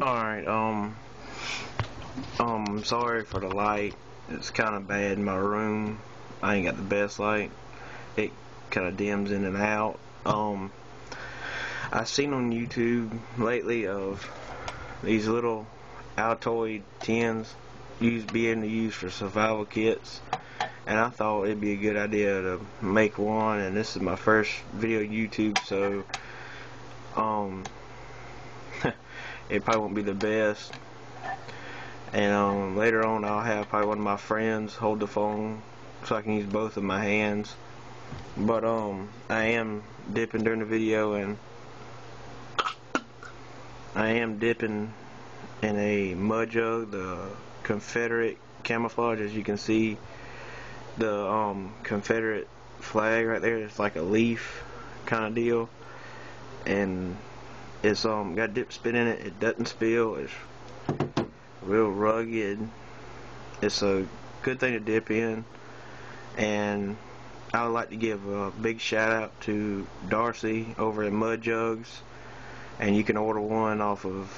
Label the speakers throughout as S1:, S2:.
S1: Alright, sorry for the light. It's kind of bad in my room. I ain't got the best light. It kind of dims in and out. I've seen on YouTube lately of these little Altoid tins being used for survival kits, and I thought it'd be a good idea to make one, and this is my first video on YouTube, so it probably won't be the best. And later on I'll have probably one of my friends hold the phone so I can use both of my hands. But I am dipping during the video, and I am dipping in a mudjug, the Confederate camouflage. As you can see, the Confederate flag right there, it's like a leaf kind of deal, and it's got dip spit in it. It doesn't spill. It's real rugged. It's a good thing to dip in, and I would like to give a big shout out to Darcy over at Mudjugs, and you can order one off of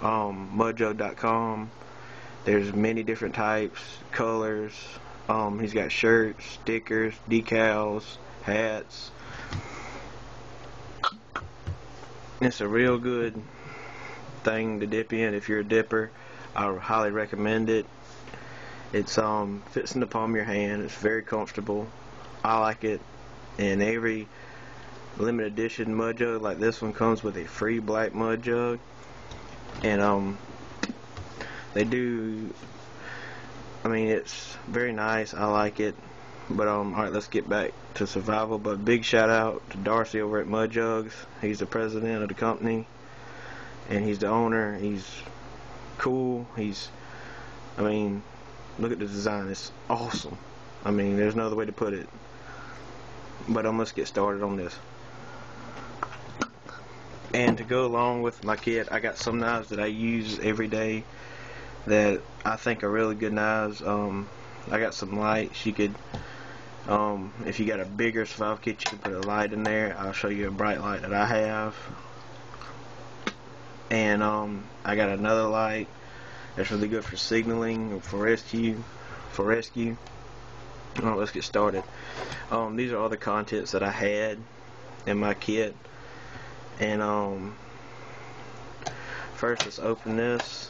S1: mudjug.com. There's many different types, colors. He's got shirts, stickers, decals, hats. It's a real good thing to dip in if you're a dipper. I highly recommend it. It's fits in the palm of your hand. It's very comfortable. I like it. And every limited edition mud jug like this one comes with a free black mud jug. And they do, I mean, it's very nice. I like it. But alright, let's get back to survival. But big shout out to Darcy over at Mudjugs. He's the president of the company, and he's the owner. He's cool. I mean, look at the design. It's awesome. I mean, there's no other way to put it. But let's get started on this. And to go along with my kit, I got some knives that I use every day that I think are really good knives. I got some lights. You could, if you got a bigger survival kit, you can put a light in there. I'll show you a bright light that I have. And I got another light that's really good for signaling, for rescue. Alright, let's get started. These are all the contents that I had in my kit. And first, let's open this.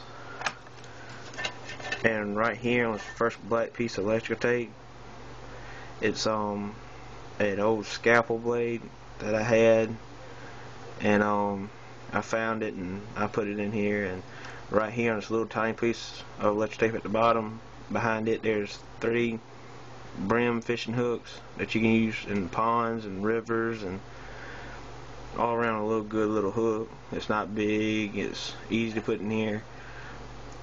S1: And right here on the first black piece of electrical tape, it's an old scalpel blade that I had, and I found it and I put it in here. And right here on this little tiny piece of electrical tape at the bottom, behind it, there's 3 brim fishing hooks that you can use in ponds and rivers and all around. A good little hook. It's not big. It's easy to put in here.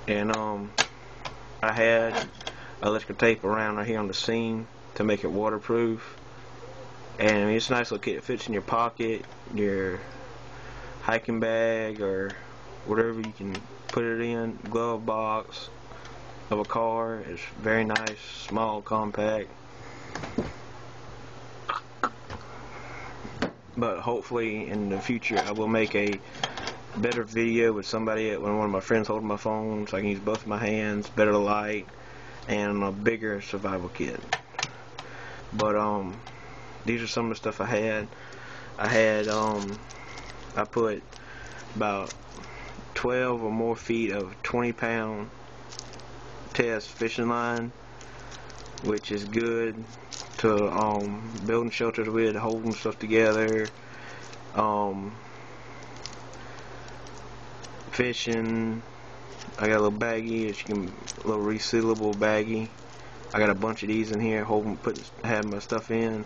S1: And I had electrical tape around right here on the seam to make it waterproof. And it's a nice little kit. It fits in your pocket, your hiking bag, or whatever you can put it in. Glove box of a car. It's very nice, small, compact. But hopefully in the future I will make a better video with somebody, when one of my friends holding my phone, so I can use both of my hands, better light, and a bigger survival kit. But these are some of the stuff I had. I put about 12 or more feet of 20-pound test fishing line, which is good to building shelters with, holding stuff together, fishing. I got a little baggie, a little resealable baggie. I got a bunch of these in here, have my stuff in.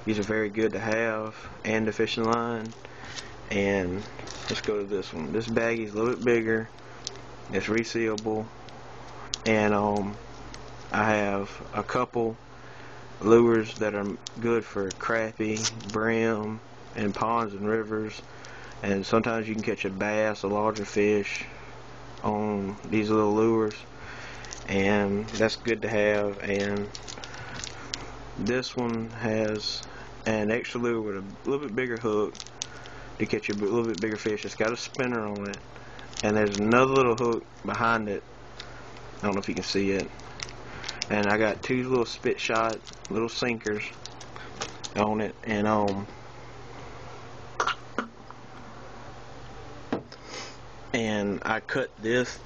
S1: These are very good to have, and the fishing line. And let's go to this one. This baggie is a little bit bigger. It's resealable, and I have a couple lures that are good for crappie, brim, and ponds and rivers. And sometimes you can catch a bass, a larger fish, on these little lures, and that's good to have. And this one has an extra lure with a little bit bigger hook to catch a little bit bigger fish. It's got a spinner on it, and there's another little hook behind it. I don't know if you can see it. And I got two little spit shot little sinkers on it, and I cut this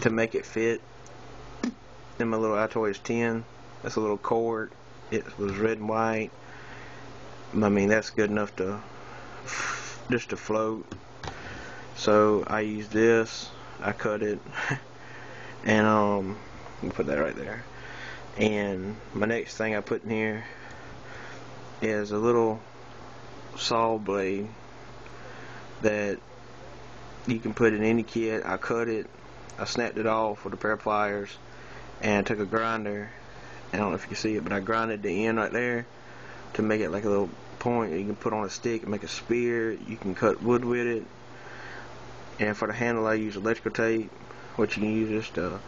S1: to make it fit in my little Altoids tin. That's a little cord. It was red and white. I mean, that's good enough to just to float. So I used this. I cut it, and I'm gonna put that right there. And my next thing I put in here is a little saw blade that you can put in any kit. I cut it, I snapped it off with a pair of pliers, and took a grinder. I don't know if you can see it, but I grinded the end right there to make it like a little point you can put on a stick and make a spear. You can cut wood with it. And for the handle, I use electrical tape, which you can use just to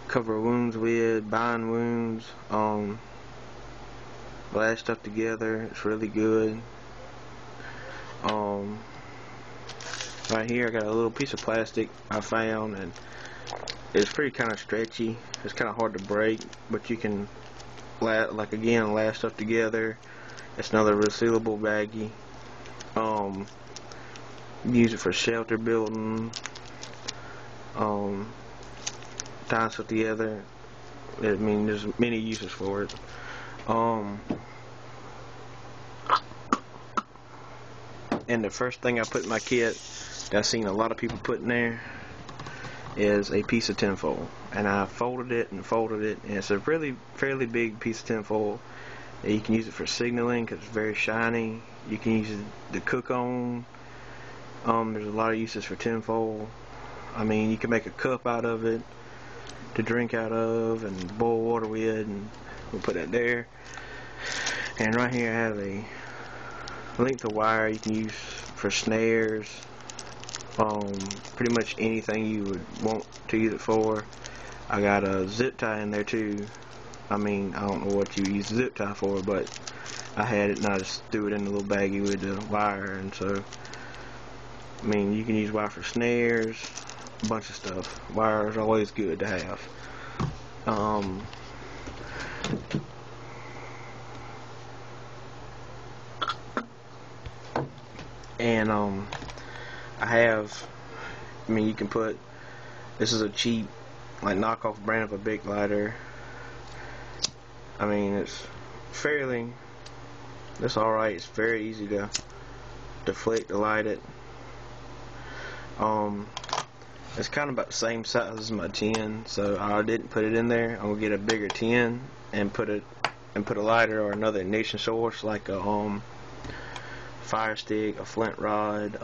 S1: cover wounds with, bind wounds, blast stuff together. It's really good. Right here I got a little piece of plastic I found, and it's pretty kind of stretchy. It's kind of hard to break, but you can last stuff together. It's another resealable baggie. Use it for shelter building, tying stuff together. I mean, there's many uses for it. And the first thing I put in my kit that I've seen a lot of people put in there is a piece of tinfoil, and I folded it and folded it, and it's a fairly big piece of tinfoil. You can use it for signaling because it's very shiny. You can use it to cook on. There's a lot of uses for tinfoil. I mean, you can make a cup out of it to drink out of and boil water with, and we'll put that there. And right here I have a length of wire you can use for snares, pretty much anything you would want to use it for. I got a zip tie in there too. I mean, I don't know what you use zip tie for, but I had it and I just threw it in the little baggie with the wire. And so, I mean, you can use wire for snares, a bunch of stuff. Wire is always good to have. And I mean, you can put, this is a cheap, like, knockoff brand of a big lighter. I mean, it's alright. It's very easy to flick to light it. It's kind of about the same size as my tin, so I didn't put it in there. I'm gonna get a bigger tin and put a lighter or another ignition source, like a fire stick, a flint rod.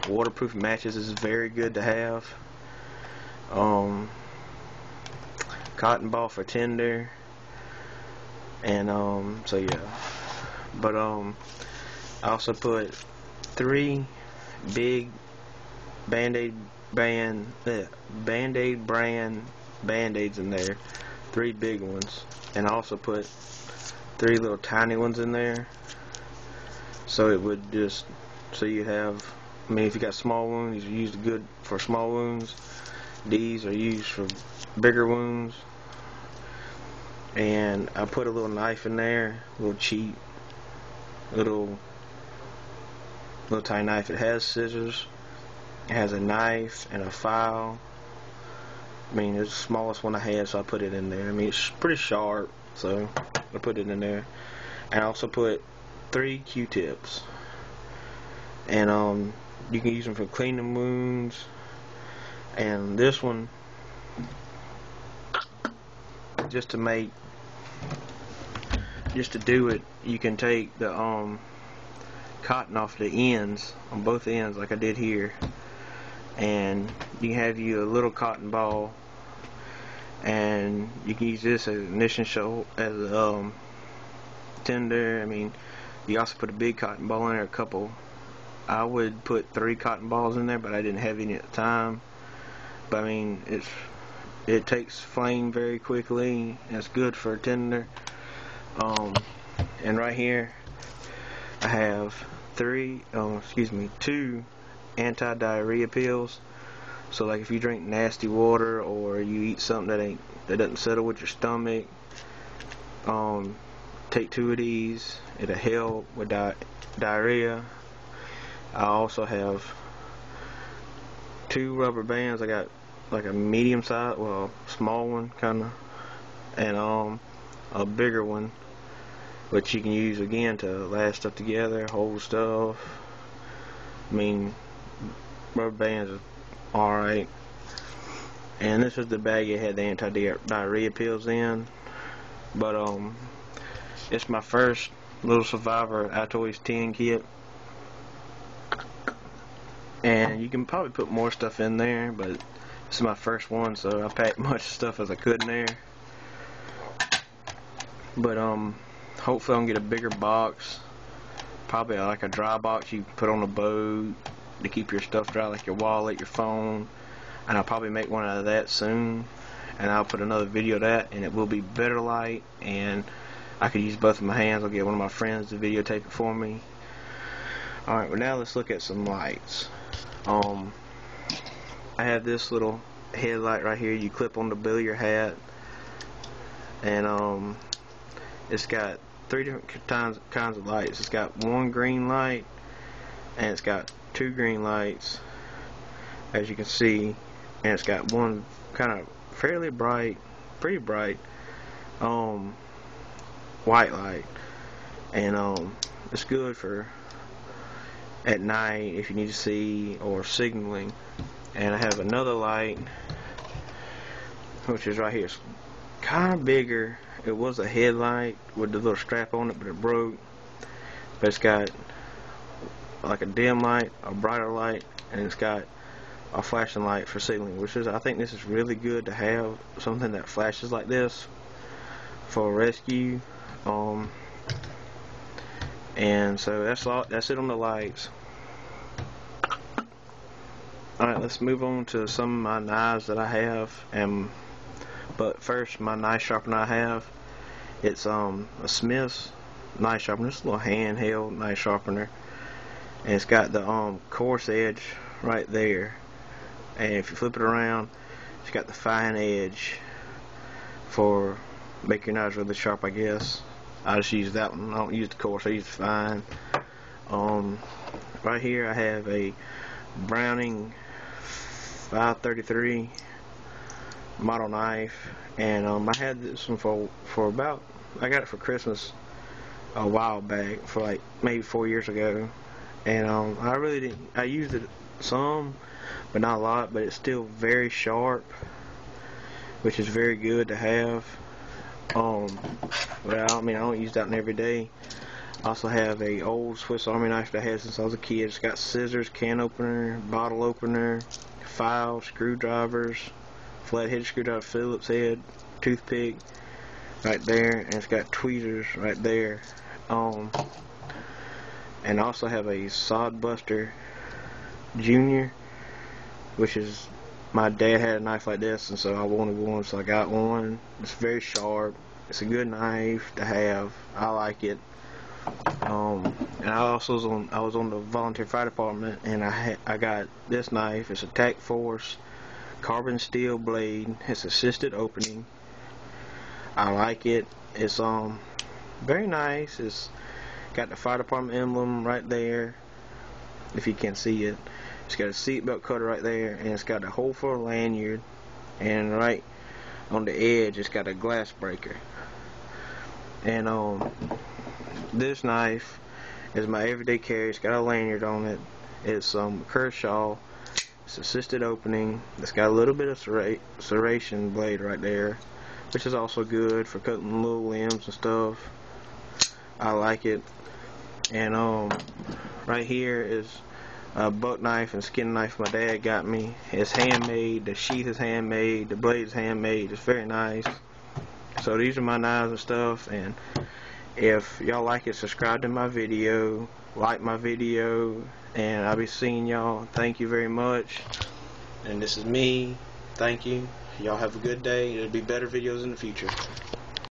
S1: Waterproof matches is very good to have. Cotton ball for tinder. And so yeah, but I also put 3 big Band-Aid brand Band-Aids in there, 3 big ones, and I also put 3 little tiny ones in there, so it would just, so you have, I mean, if you got small wounds, these are used good for small wounds. These are used for bigger wounds. And I put a little knife in there, a little cheap, little tiny knife. It has scissors, it has a knife and a file. I mean, it's the smallest one I had, so I put it in there. I mean, it's pretty sharp, so I put it in there. And I also put 3 Q-tips, and you can use them for cleaning wounds. And this one, just to do it, you can take the cotton off the ends, on both ends, like I did here, and you can have you a little cotton ball, and you can use this as an ignition show, as a tinder. I mean, you also put a big cotton ball in there, a couple. I would put 3 cotton balls in there, but I didn't have any at the time. But I mean, it takes flame very quickly, and it's good for a tinder. And right here I have two anti-diarrhea pills. So like if you drink nasty water or you eat something that doesn't settle with your stomach, take 2 of these. It'll help with diarrhea. I also have 2 rubber bands. I got like a medium size, well, small one kinda, and a bigger one, which you can use again to last stuff together, hold stuff. I mean, rubber bands are alright. And this was the bag it had the anti-diarrhea pills in. But it's my first little Survivor iToys 10 kit. And you can probably put more stuff in there, but this is my first one, so I packed much stuff as I could in there. But hopefully I can get a bigger box, probably like a dry box you put on a boat to keep your stuff dry, like your wallet, your phone. And I'll probably make one out of that soon, and I'll put another video of that, and it will be better light, and I could use both of my hands. I'll get one of my friends to videotape it for me. Alright, well now let's look at some lights. I have this little headlight right here you clip on the bill of your hat, and it's got 3 different kinds of lights. It's got 1 green light, and it's got 2 green lights, as you can see, and it's got 1 kind of fairly bright, pretty bright white light, and it's good for at night if you need to see, or signaling. And I have another light which is right here. It's kind of bigger. It was a headlight with the little strap on it, but it broke. But it's got like a dim light, a brighter light, and it's got a flashing light for signaling, which is, I think this is really good to have something that flashes like this for rescue. And so that's it on the lights. Alright, let's move on to some of my knives that I have. But first, my knife sharpener I have, it's a Smith's knife sharpener. It's a little handheld knife sharpener, and it's got the coarse edge right there, and if you flip it around, it's got the fine edge for make your knives really sharp, I guess. I just use that one. I don't use the coarse, I use the fine. Right here I have a Browning 533 model knife, and I had this one for about, I got it for Christmas a while back, for like maybe 4 years ago, and I used it some, but not a lot, but it's still very sharp, which is very good to have. But I don't use that one every day. I also have a old Swiss Army knife that I had since I was a kid. It's got scissors, can opener, bottle opener, file, screwdrivers, flathead screwdriver, Phillips head, toothpick right there, and it's got tweezers right there. And I also have a Sod Buster Junior, which is, my dad had a knife like this, and so I wanted one, so I got one. It's very sharp. It's a good knife to have. I like it. And I was on the volunteer fire department, and I got this knife. It's a Tac Force carbon steel blade. It's assisted opening. I like it. It's very nice. It's got the fire department emblem right there, if you can see it. It's got a seatbelt cutter right there, and it's got a hole for a lanyard, and right on the edge it's got a glass breaker. And this knife is my everyday carry. It's got a lanyard on it. It's Kershaw. It's assisted opening. It's got a little bit of serration blade right there, which is also good for cutting little limbs and stuff. I like it. And right here is a buck knife and skin knife my dad got me. It's handmade. The sheath is handmade. The blade is handmade. It's very nice. So these are my knives and stuff. And if y'all like it, subscribe to my video, like my video, and I'll be seeing y'all. Thank you very much. And this is me. Thank you. Y'all have a good day. There'll be better videos in the future.